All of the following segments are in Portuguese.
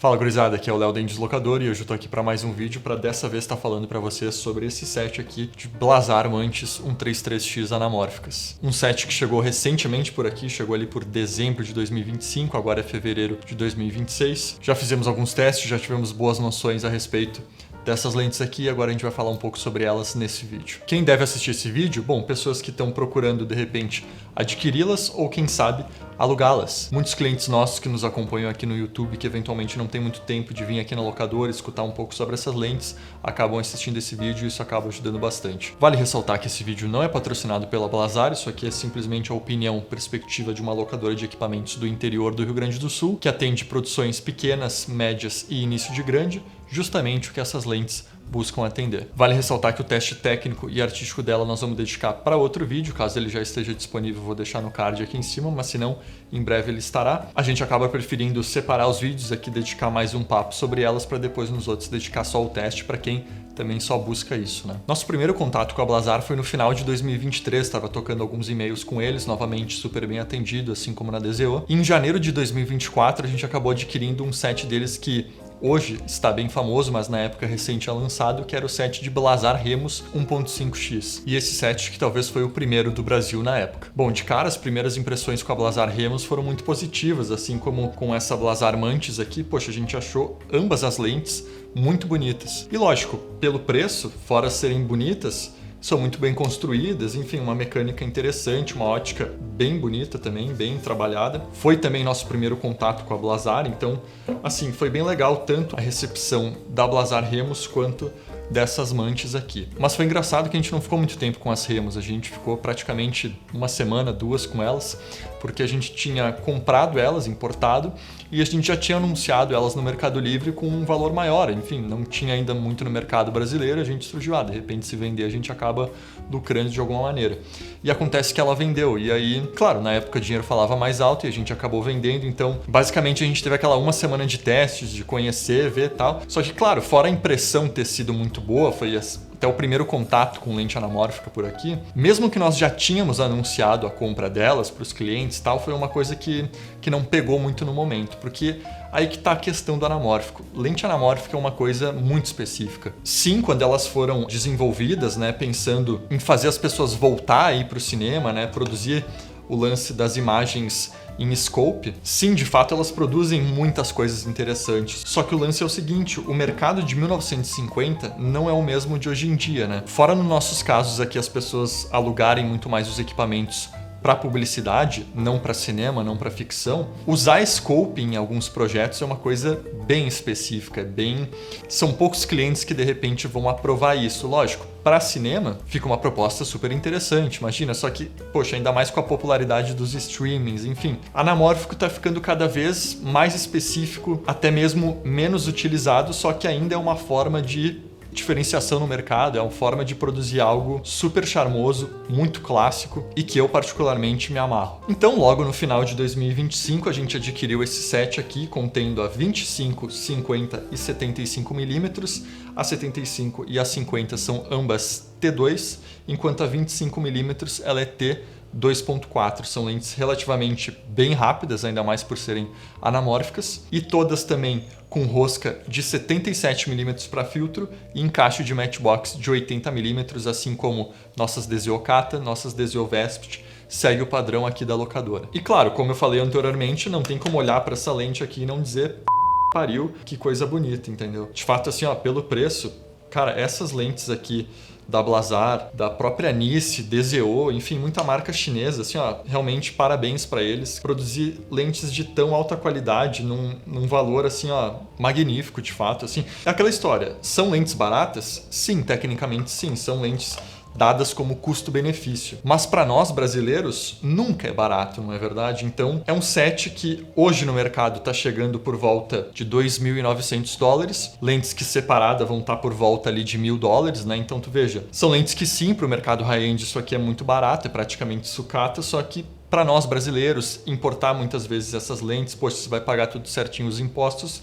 Fala gurizada, aqui é o Léo da Deslocador e hoje eu tô aqui para mais um vídeo para dessa vez estar falando para vocês sobre esse set aqui de Blazar Mantis 133X anamórficas. Um set que chegou recentemente por aqui, chegou ali por dezembro de 2025, agora é fevereiro de 2026. Já fizemos alguns testes, já tivemos boas noções a respeito dessas lentes aqui, agora a gente vai falar um pouco sobre elas nesse vídeo. Quem deve assistir esse vídeo? Bom, pessoas que estão procurando de repente adquiri-las ou quem sabe alugá-las. Muitos clientes nossos que nos acompanham aqui no YouTube, que eventualmente não tem muito tempo de vir aqui na locadora escutar um pouco sobre essas lentes, acabam assistindo esse vídeo e isso acaba ajudando bastante. Vale ressaltar que esse vídeo não é patrocinado pela Blazar, isso aqui é simplesmente a opinião, perspectiva de uma locadora de equipamentos do interior do Rio Grande do Sul, que atende produções pequenas, médias e início de grande, justamente o que essas lentes buscam atender. Vale ressaltar que o teste técnico e artístico dela nós vamos dedicar para outro vídeo, caso ele já esteja disponível, vou deixar no card aqui em cima, mas se não, em breve ele estará. A gente acaba preferindo separar os vídeos aqui, dedicar mais um papo sobre elas, para depois nos outros dedicar só o teste para quem também só busca isso, né? Nosso primeiro contato com a Blazar foi no final de 2023, estava tocando alguns e-mails com eles, novamente super bem atendido, assim como na DZO. E em janeiro de 2024 a gente acabou adquirindo um set deles que hoje está bem famoso, mas na época recente é lançado, que era o set de Blazar Remus 1.5x. E esse set que talvez foi o primeiro do Brasil na época. Bom, de cara, as primeiras impressões com a Blazar Remus foram muito positivas, assim como com essa Blazar Mantis aqui. Poxa, a gente achou ambas as lentes muito bonitas. E lógico, pelo preço, fora serem bonitas, são muito bem construídas, enfim, uma mecânica interessante, uma ótica bem bonita também, bem trabalhada. Foi também nosso primeiro contato com a Blazar, então, assim, foi bem legal tanto a recepção da Blazar Remus quanto dessas Mantis aqui. Mas foi engraçado que a gente não ficou muito tempo com as Remus, a gente ficou praticamente uma semana, duas com elas, porque a gente tinha comprado elas, importado, e a gente já tinha anunciado elas no Mercado Livre com um valor maior, enfim, não tinha ainda muito no mercado brasileiro, a gente surgiu, de repente se vender a gente acaba lucrando de alguma maneira. E acontece que ela vendeu, e aí, claro, na época o dinheiro falava mais alto e a gente acabou vendendo, então basicamente a gente teve aquela uma semana de testes, de conhecer, ver e tal, só que claro, fora a impressão ter sido muito boa, foi até o primeiro contato com lente anamórfica por aqui, mesmo que nós já tínhamos anunciado a compra delas para os clientes e tal, foi uma coisa que não pegou muito no momento, porque aí que está a questão do anamórfico. Lente anamórfica é uma coisa muito específica. Sim, quando elas foram desenvolvidas, né, pensando em fazer as pessoas voltar aí para o cinema, né, produzir o lance das imagens em scope, sim, de fato elas produzem muitas coisas interessantes. Só que o lance é o seguinte, o mercado de 1950 não é o mesmo de hoje em dia, né? Fora nos nossos casos aqui as pessoas alugarem muito mais os equipamentos para publicidade, não para cinema, não para ficção, usar scope em alguns projetos é uma coisa bem específica, são poucos clientes que de repente vão aprovar isso. Lógico, para cinema fica uma proposta super interessante, imagina, só que, poxa, ainda mais com a popularidade dos streamings, enfim, anamórfico está ficando cada vez mais específico, até mesmo menos utilizado, só que ainda é uma forma de diferenciação no mercado, é uma forma de produzir algo super charmoso, muito clássico e que eu particularmente me amarro. Então, logo no final de 2025, a gente adquiriu esse set aqui, contendo a 25, 50 e 75 milímetros. A 75 e a 50 são ambas T2, enquanto a 25 milímetros ela é T2.4. São lentes relativamente bem rápidas, ainda mais por serem anamórficas, e todas também com rosca de 77mm para filtro e encaixe de matchbox de 80mm, assim como nossas DZO Kata, nossas DZO Vespt, segue o padrão aqui da locadora. E claro, como eu falei anteriormente, não tem como olhar para essa lente aqui e não dizer pariu, que coisa bonita, entendeu? De fato, assim, ó, pelo preço, cara, essas lentes aqui da Blazar, da própria Nice, DZO, enfim, muita marca chinesa, assim, ó, realmente parabéns para eles. Produzir lentes de tão alta qualidade, num valor, assim, ó, magnífico, de fato, assim. É aquela história, são lentes baratas? Sim, tecnicamente sim, são lentes dadas como custo-benefício. Mas para nós brasileiros, nunca é barato, não é verdade? Então, é um set que hoje no mercado está chegando por volta de $2.900. Lentes que separada vão estar por volta ali de $1.000, né? Então, tu veja, são lentes que sim, para o mercado high-end isso aqui é muito barato, é praticamente sucata, só que para nós brasileiros, importar muitas vezes essas lentes, poxa, você vai pagar tudo certinho os impostos,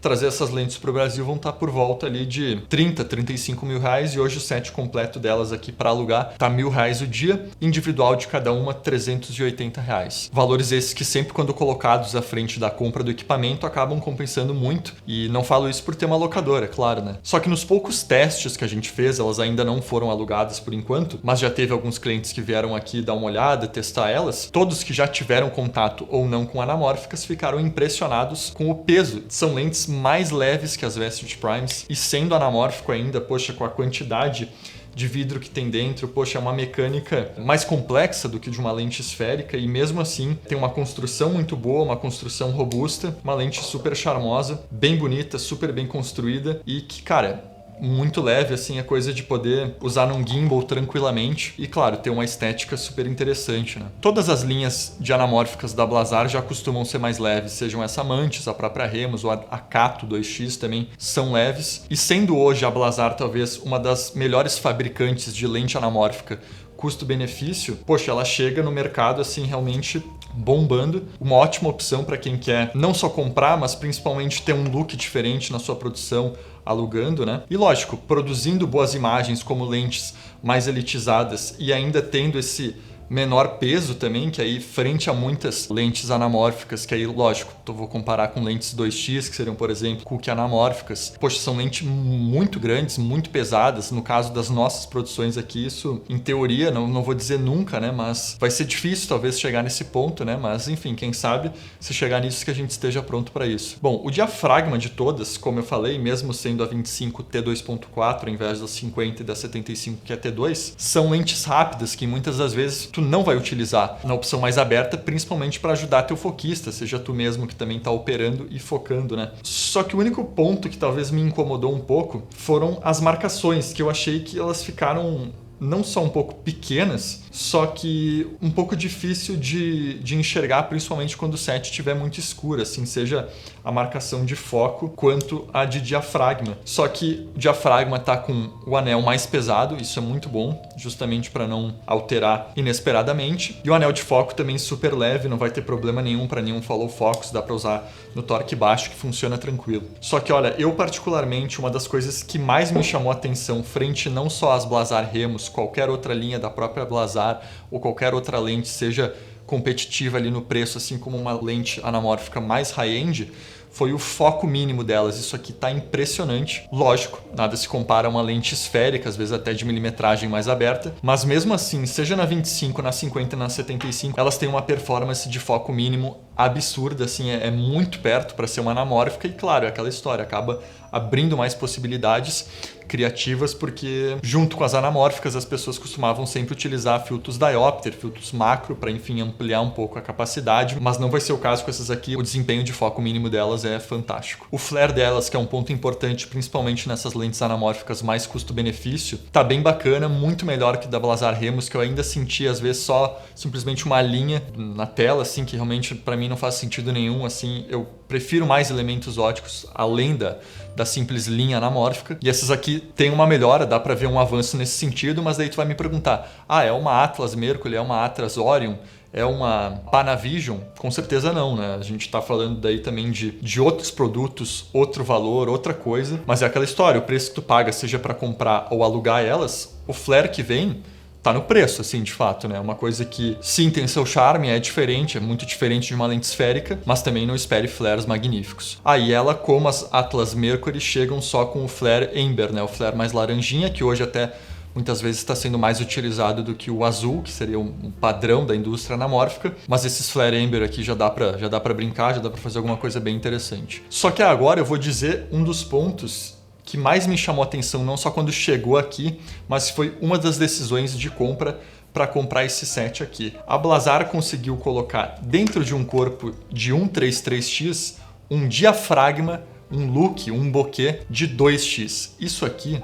trazer essas lentes para o Brasil vão estar por volta ali de 30, 35 mil reais, e hoje o set completo delas aqui para alugar tá R$1.000 o dia, individual de cada uma R$380. Valores esses que sempre quando colocados à frente da compra do equipamento acabam compensando muito, e não falo isso por ter uma locadora, é claro, né? Só que nos poucos testes que a gente fez, elas ainda não foram alugadas por enquanto, mas já teve alguns clientes que vieram aqui dar uma olhada, testar elas. Todos que já tiveram contato ou não com anamórficas ficaram impressionados com o peso. São lentes mais leves que as Vestige Primes, e sendo anamórfico ainda, poxa, com a quantidade de vidro que tem dentro, poxa, é uma mecânica mais complexa do que de uma lente esférica, e mesmo assim tem uma construção muito boa, uma construção robusta, uma lente super charmosa, bem bonita, super bem construída, e que, cara, muito leve, assim, é coisa de poder usar num gimbal tranquilamente e, claro, ter uma estética super interessante, né? Todas as linhas de anamórficas da Blazar já costumam ser mais leves, sejam essa Mantis, a própria Remus ou a Kato 2X também são leves, e sendo hoje a Blazar talvez uma das melhores fabricantes de lente anamórfica custo-benefício, poxa, ela chega no mercado assim realmente bombando, uma ótima opção para quem quer não só comprar, mas principalmente ter um look diferente na sua produção, alugando, né? E lógico, produzindo boas imagens como lentes mais elitizadas e ainda tendo esse menor peso também, que aí frente a muitas lentes anamórficas, que aí lógico, eu vou comparar com lentes 2x, que seriam, por exemplo, cookie anamórficas. Poxa, são lentes muito grandes, muito pesadas. No caso das nossas produções aqui, isso em teoria, não vou dizer nunca, né? Mas vai ser difícil talvez chegar nesse ponto, né? Mas enfim, quem sabe se chegar nisso que a gente esteja pronto para isso. Bom, o diafragma de todas, como eu falei, mesmo sendo a 25 T2.4 ao invés da 50 e da 75 que é T2, são lentes rápidas que muitas das vezes tu não vai utilizar na opção mais aberta, principalmente para ajudar teu foquista, seja tu mesmo que também está operando e focando, né? Só que o único ponto que talvez me incomodou um pouco foram as marcações, que eu achei que elas ficaram não só um pouco pequenas, só que um pouco difícil de enxergar, principalmente quando o set estiver muito escuro, assim, seja a marcação de foco quanto a de diafragma. Só que o diafragma está com o anel mais pesado, isso é muito bom, justamente para não alterar inesperadamente. E o anel de foco também super leve, não vai ter problema nenhum para nenhum follow focus, dá para usar no torque baixo que funciona tranquilo. Só que olha, eu particularmente, uma das coisas que mais me chamou a atenção frente não só às Blazar Remus, qualquer outra linha da própria Blazar ou qualquer outra lente, seja competitiva ali no preço, assim como uma lente anamórfica mais high-end, foi o foco mínimo delas. Isso aqui tá impressionante. Lógico, nada se compara a uma lente esférica, às vezes até de milimetragem mais aberta, mas mesmo assim, seja na 25, na 50 e na 75, elas têm uma performance de foco mínimo absurda, assim, é muito perto para ser uma anamórfica, e claro, é aquela história, acaba abrindo mais possibilidades criativas, porque junto com as anamórficas as pessoas costumavam sempre utilizar filtros diopter, filtros macro, para enfim ampliar um pouco a capacidade, mas não vai ser o caso com essas aqui. O desempenho de foco mínimo delas é fantástico. O flare delas, que é um ponto importante principalmente nessas lentes anamórficas mais custo-benefício, tá bem bacana, muito melhor que da Blazar Remus, que eu ainda senti às vezes só simplesmente uma linha na tela, assim, que realmente para mim não faz sentido nenhum, assim, eu prefiro mais elementos óticos além da simples linha anamórfica, e essas aqui tem uma melhora, dá para ver um avanço nesse sentido, mas daí tu vai me perguntar, é uma Atlas Mercury, é uma Atlas Orion, é uma Panavision? Com certeza não, né? A gente tá falando daí também de outros produtos, outro valor, outra coisa, mas é aquela história, o preço que tu paga, seja para comprar ou alugar elas, o flare que vem tá no preço, assim, de fato, né? Uma coisa que, sim, tem seu charme, é diferente, é muito diferente de uma lente esférica, mas também não espere flares magníficos. Aí ela, como as Atlas Mercury, chegam só com o flare Amber, né? O flare mais laranjinha, que hoje até muitas vezes está sendo mais utilizado do que o azul, que seria um padrão da indústria anamórfica, mas esses flare Amber aqui já dá para brincar, já dá para fazer alguma coisa bem interessante. Só que agora eu vou dizer um dos pontos que mais me chamou a atenção, não só quando chegou aqui, mas foi uma das decisões de compra para comprar esse set aqui. A Blazar conseguiu colocar dentro de um corpo de 133X um diafragma, um look, um bokeh de 2X. Isso aqui,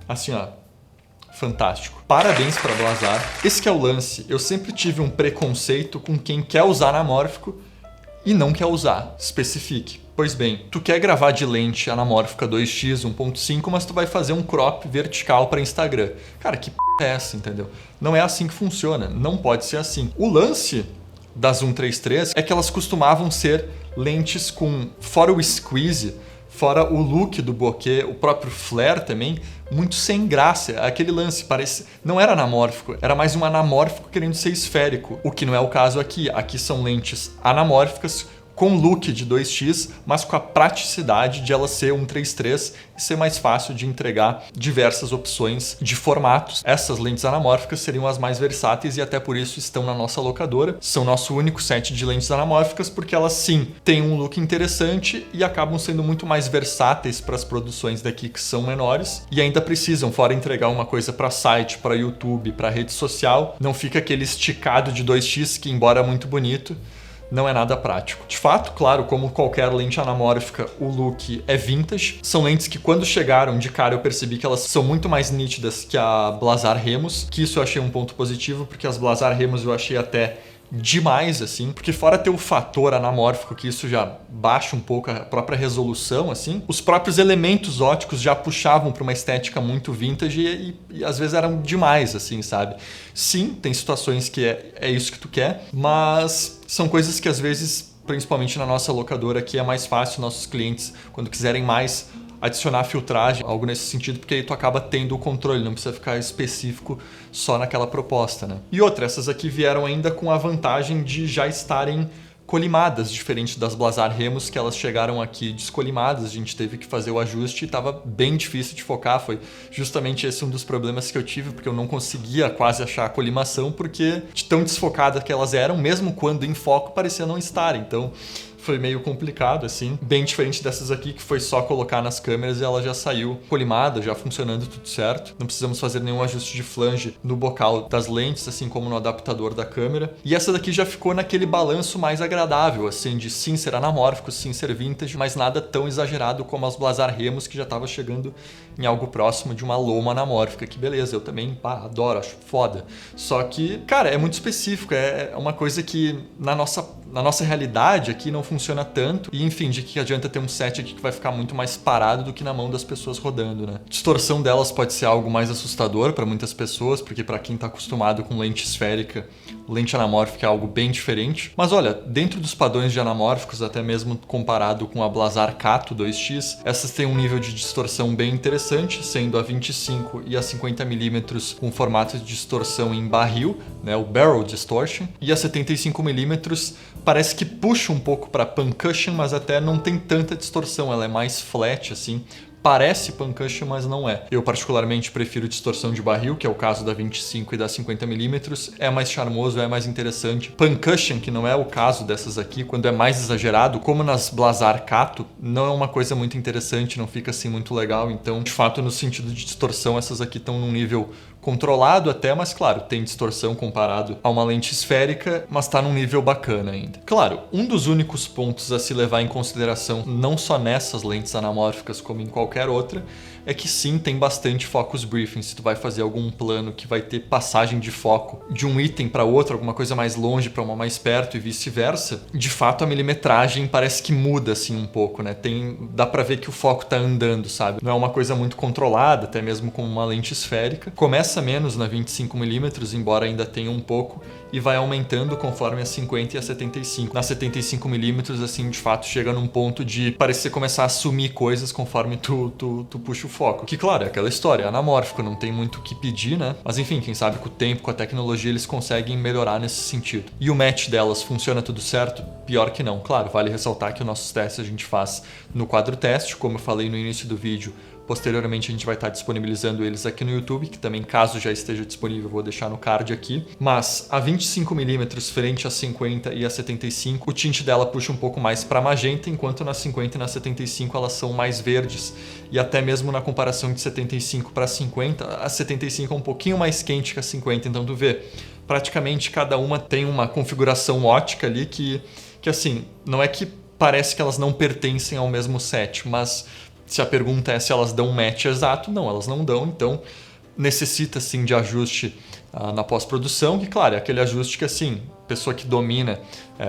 assim, ó, fantástico. Parabéns para a Blazar. Esse que é o lance. Eu sempre tive um preconceito com quem quer usar anamórfico e não quer usar. Especifique. Pois bem, tu quer gravar de lente anamórfica 2x 1.5, mas tu vai fazer um crop vertical para Instagram. Cara, que é essa, entendeu? Não é assim que funciona, não pode ser assim. O lance das 133 é que elas costumavam ser lentes com, fora o squeeze, Fora o look do bokeh, o próprio flare também, muito sem graça. Aquele lance não era anamórfico, era mais um anamórfico querendo ser esférico, o que não é o caso aqui. Aqui são lentes anamórficas com look de 2x, mas com a praticidade de ela ser 1.33 e ser mais fácil de entregar diversas opções de formatos. Essas lentes anamórficas seriam as mais versáteis e até por isso estão na nossa locadora. São nosso único set de lentes anamórficas porque elas sim têm um look interessante e acabam sendo muito mais versáteis para as produções daqui que são menores e ainda precisam, fora entregar uma coisa para site, para YouTube, para rede social, não fica aquele esticado de 2x que, embora muito bonito, não é nada prático. De fato, claro, como qualquer lente anamórfica, o look é vintage. São lentes que quando chegaram de cara eu percebi que elas são muito mais nítidas que a Blazar Remus, que isso eu achei um ponto positivo, porque as Blazar Remus eu achei até demais, assim, porque fora ter o fator anamórfico, que isso já baixa um pouco a própria resolução, assim, os próprios elementos óticos já puxavam para uma estética muito vintage e às vezes eram demais, assim, sabe? Sim, tem situações que é isso que tu quer, mas são coisas que às vezes, principalmente na nossa locadora aqui, é mais fácil nossos clientes, quando quiserem mais, adicionar filtragem, algo nesse sentido, porque aí tu acaba tendo o controle, não precisa ficar específico só naquela proposta, né? E outra, essas aqui vieram ainda com a vantagem de já estarem colimadas, diferente das Blazar Remus, que elas chegaram aqui descolimadas, a gente teve que fazer o ajuste e estava bem difícil de focar, foi justamente esse um dos problemas que eu tive, porque eu não conseguia quase achar a colimação, porque de tão desfocadas que elas eram, mesmo quando em foco parecia não estar, então foi meio complicado, assim. Bem diferente dessas aqui, que foi só colocar nas câmeras e ela já saiu polimada, já funcionando tudo certo. Não precisamos fazer nenhum ajuste de flange no bocal das lentes, assim como no adaptador da câmera. E essa daqui já ficou naquele balanço mais agradável, assim, de sim ser anamórfico, sim ser vintage, mas nada tão exagerado como as Blazar Remus, que já estava chegando em algo próximo de uma loma anamórfica, que beleza, eu também, adoro, acho foda. Só que, cara, é muito específico, é uma coisa que na nossa realidade aqui não funciona tanto. E enfim, de que adianta ter um set aqui que vai ficar muito mais parado do que na mão das pessoas rodando, né? Distorção delas pode ser algo mais assustador para muitas pessoas, porque para quem tá acostumado com lente esférica, lente anamórfica é algo bem diferente. Mas olha, dentro dos padrões de anamórficos, até mesmo comparado com a Blazar Kato 2x, essas têm um nível de distorção bem interessante, sendo a 25 e a 50mm com formato de distorção em barril, né, o Barrel Distortion, e a 75mm parece que puxa um pouco para Percussion, mas até não tem tanta distorção, ela é mais flat, assim. Parece Percussion, mas não é. Eu particularmente prefiro distorção de barril, que é o caso da 25 e da 50mm. É mais charmoso, é mais interessante. Percussion, que não é o caso dessas aqui, quando é mais exagerado, como nas Blazar Kato, não é uma coisa muito interessante, não fica assim muito legal. Então, de fato, no sentido de distorção, essas aqui estão num nível controlado até, mas claro, tem distorção comparado a uma lente esférica, mas está num nível bacana ainda. Claro, um dos únicos pontos a se levar em consideração, não só nessas lentes anamórficas como em qualquer outra, é que sim, tem bastante focus briefing. Se tu vai fazer algum plano que vai ter passagem de foco de um item para outro, alguma coisa mais longe para uma mais perto e vice-versa, de fato a milimetragem parece que muda assim um pouco, né? Dá para ver que o foco tá andando, sabe? Não é uma coisa muito controlada, até mesmo com uma lente esférica. Começa menos na 25mm, embora ainda tenha um pouco, e vai aumentando conforme a 50 e a 75. Na 75mm, assim, de fato, chega num ponto de parecer começar a sumir coisas conforme tu puxa o foco. Que, claro, é aquela história, é anamórfico, não tem muito o que pedir, né? Mas, enfim, quem sabe com o tempo, com a tecnologia, eles conseguem melhorar nesse sentido. E o match delas, funciona tudo certo? Pior que não. Claro, vale ressaltar que os nossos testes a gente faz no quadro teste, como eu falei no início do vídeo. Posteriormente a gente vai estar disponibilizando eles aqui no YouTube, que também, caso já esteja disponível, eu vou deixar no card aqui. Mas a 25mm frente a 50 e a 75, o tint dela puxa um pouco mais para magenta, enquanto na 50 e na 75 elas são mais verdes. E até mesmo na comparação de 75 para 50, a 75 é um pouquinho mais quente que a 50, então tu vê, praticamente cada uma tem uma configuração ótica ali que assim, não é que parece que elas não pertencem ao mesmo set, mas se a pergunta é se elas dão um match exato, não, elas não dão, então necessita sim de ajuste na pós-produção, que claro, é aquele ajuste que assim, pessoa que domina,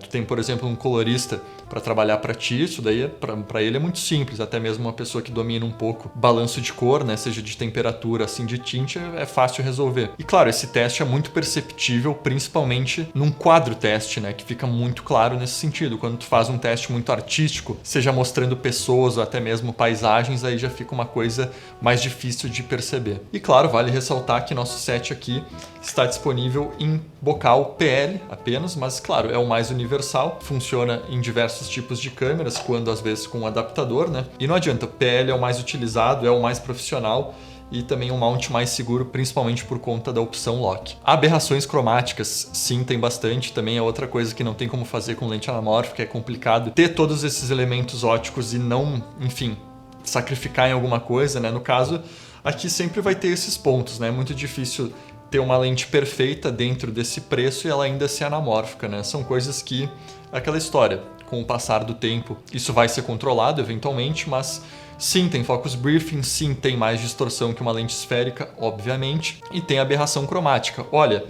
tu tem, por exemplo, um colorista para trabalhar para ti, isso daí para ele é muito simples, até mesmo uma pessoa que domina um pouco balanço de cor, né, seja de temperatura, assim, de tinte, é fácil resolver. E claro, esse teste é muito perceptível, principalmente num quadro teste, né, que fica muito claro nesse sentido. Quando tu faz um teste muito artístico, seja mostrando pessoas ou até mesmo paisagens, aí já fica uma coisa mais difícil de perceber. E claro, vale ressaltar que nosso set aqui está disponível em bocal PL apenas, mas claro, é o mais universal, funciona em diversos tipos de câmeras, quando às vezes com um adaptador, né? E não adianta, o PL é o mais utilizado, é o mais profissional e também um mount mais seguro, principalmente por conta da opção lock. Aberrações cromáticas, sim, tem bastante, também é outra coisa que não tem como fazer com lente anamórfica, é complicado ter todos esses elementos óticos e não, enfim, sacrificar em alguma coisa, né? No caso, aqui sempre vai ter esses pontos, né? É muito difícil ter uma lente perfeita dentro desse preço e ela ainda ser anamórfica, né? São coisas que, aquela história, com o passar do tempo, isso vai ser controlado eventualmente, mas sim, tem focus briefing, sim, tem mais distorção que uma lente esférica, obviamente, e tem aberração cromática. Olha,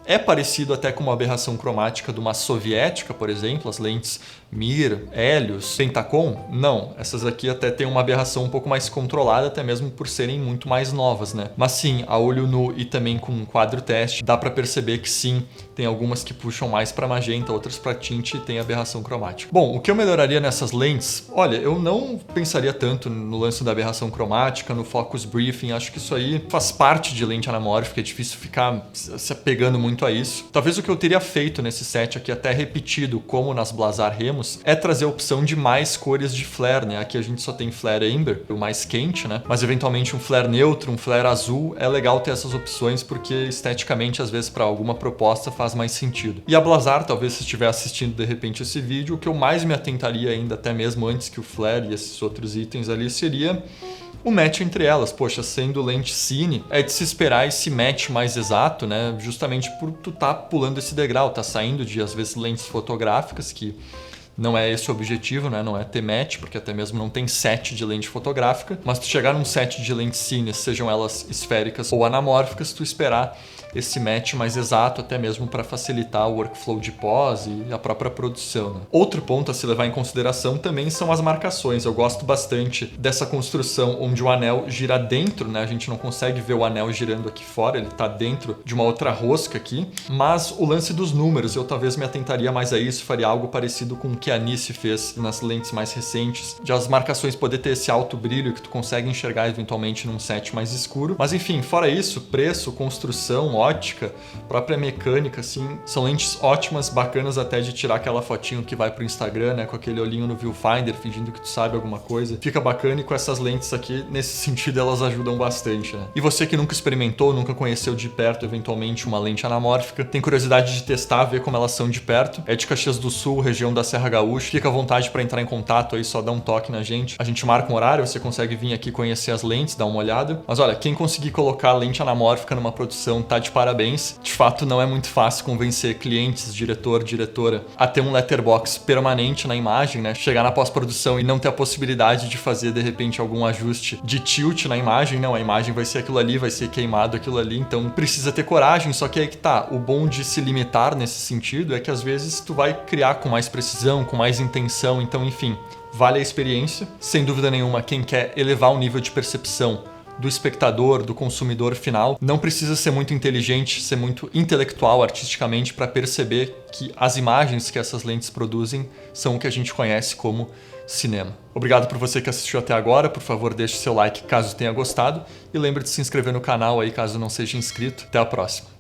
é parecido até com uma aberração cromática de uma soviética, por exemplo, as lentes Mir, Helios, Pentacon? Não, essas aqui até têm uma aberração um pouco mais controlada, até mesmo por serem muito mais novas, né? Mas sim, a olho nu e também com quadro teste, dá para perceber que sim, tem algumas que puxam mais para magenta, outras para tinte e tem aberração cromática. Bom, o que eu melhoraria nessas lentes? Olha, eu não pensaria tanto no lance da aberração cromática, no focus briefing, acho que isso aí faz parte de lente anamórfica, é difícil ficar se apegando muito a isso. Talvez o que eu teria feito nesse set aqui, até repetido, como nas Blazar Remos, é trazer a opção de mais cores de flare, né? Aqui a gente só tem flare amber, o mais quente, né? Mas eventualmente um flare neutro, um flare azul, é legal ter essas opções porque esteticamente, às vezes, para alguma proposta faz mais sentido. E a Blazar, talvez se estiver assistindo de repente esse vídeo, o que eu mais me atentaria ainda, até mesmo antes que o flare e esses outros itens ali, seria o match entre elas. Poxa, sendo lente cine, é de se esperar esse match mais exato, né? Justamente por tu tá pulando esse degrau, tá saindo de, às vezes, lentes fotográficas, que não é esse o objetivo, né? Não é ter match, porque até mesmo não tem set de lente fotográfica, mas tu chegar num set de lentes cine, sejam elas esféricas ou anamórficas, tu esperar esse match mais exato, até mesmo para facilitar o workflow de pós e a própria produção, né? Outro ponto a se levar em consideração também são as marcações. Eu gosto bastante dessa construção onde o anel gira dentro, né? A gente não consegue ver o anel girando aqui fora, ele está dentro de uma outra rosca aqui, mas o lance dos números, eu talvez me atentaria mais a isso, faria algo parecido com o que a Nice fez nas lentes mais recentes, de as marcações poder ter esse alto brilho que tu consegue enxergar eventualmente num set mais escuro. Mas enfim, fora isso, preço, construção, ótica, própria mecânica, assim, são lentes ótimas, bacanas até de tirar aquela fotinho que vai pro Instagram, né, com aquele olhinho no viewfinder, fingindo que tu sabe alguma coisa. Fica bacana e com essas lentes aqui, nesse sentido, elas ajudam bastante, né? E você que nunca experimentou, nunca conheceu de perto, eventualmente, uma lente anamórfica, tem curiosidade de testar, ver como elas são de perto, é de Caxias do Sul, região da Serra Gaúcha, fica à vontade para entrar em contato aí, só dá um toque na gente. A gente marca um horário, você consegue vir aqui conhecer as lentes, dar uma olhada. Mas olha, quem conseguir colocar lente anamórfica numa produção tá de parabéns. De fato, não é muito fácil convencer clientes, diretor, diretora a ter um letterbox permanente na imagem, né? Chegar na pós-produção e não ter a possibilidade de fazer, de repente, algum ajuste de tilt na imagem. Não, a imagem vai ser aquilo ali, vai ser queimado aquilo ali, então precisa ter coragem. Só que aí que tá, o bom de se limitar nesse sentido é que às vezes tu vai criar com mais precisão, com mais intenção, então enfim, vale a experiência. Sem dúvida nenhuma, quem quer elevar o nível de percepção do espectador, do consumidor final, não precisa ser muito inteligente, ser muito intelectual artisticamente para perceber que as imagens que essas lentes produzem são o que a gente conhece como cinema. Obrigado por você que assistiu até agora, por favor deixe seu like caso tenha gostado e lembre de se inscrever no canal aí caso não seja inscrito. Até a próxima.